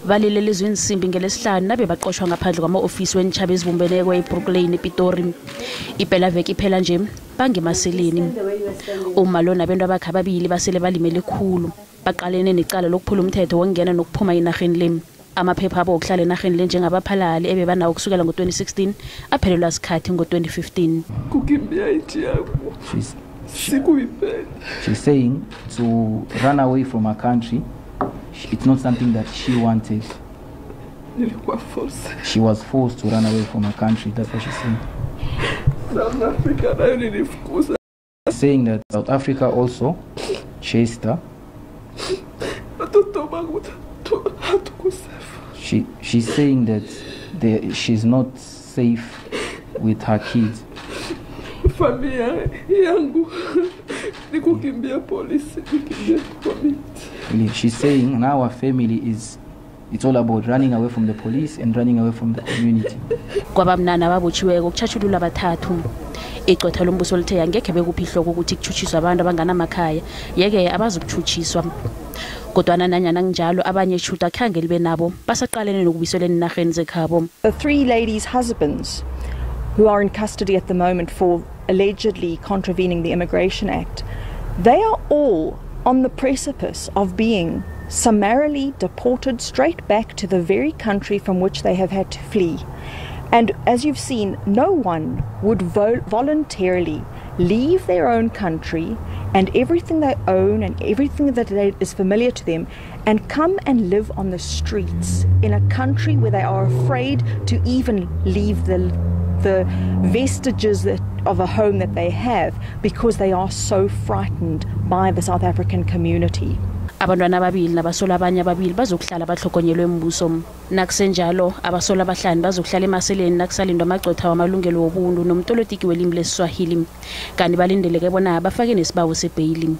valile lizwe insimbi ngelesihlanu nabe baqoshwa ngaphandle kwama-ofisi wenitshaba ezibumbeneko eBrooklyn ePitori. Iphela veki iphela nje bangemaseleni. Uma lo nabantu abakhe ababili basele balimele khulu baqalene necala lokuphula umthetho wokungena nokuphuma enarheni le. Amaphepha abo okuhlala enarheni le njengabaphalali ebebanawo kusukela ngo-2016 aphelelwa sikhathi ngo-2015. She's saying to run away from her country. It's not something that she wanted. She was forced to run away from her country. That's what she's saying. South Africa, saying that South Africa also chased her. She's saying that she's not safe with her kids. She's saying now our family it's all about running away from the police and running away from the community. Kwabamnana babotshiweko kuchachulula bathathu. Ekhotho lombuso lithe angekhe bekuphihloko ukuthi kuchuchiswa abantu abanganamakhaya yeke abazokuchuchiswa. Kodwana nanyana njalo abanye chuta khange libe nabo basaqalene nokubiselena enarheni zekhabo. The three ladies' husbands who are in custody at the moment for allegedly contravening the Immigration Act, they are all on the precipice of being summarily deported straight back to the very country from which they have had to flee. And as you've seen, no one would voluntarily leave their own country and everything they own and everything that is familiar to them and come and live on the streets in a country where they are afraid to even leave the vestiges of a home that they have because they are so frightened by the South African community. Abantwana ababili nabasola abanye ababili bazokuhlala bahlokonyelwe embuso. Nakusenjalo abasola abahlanu bazokuhlala emaseleni nakusalindwa amagqwetha wamalungelo wobuntu nomtolotiki welimi leSwahili. Kanti balindeleke bona bafake nesibawo sebhayili.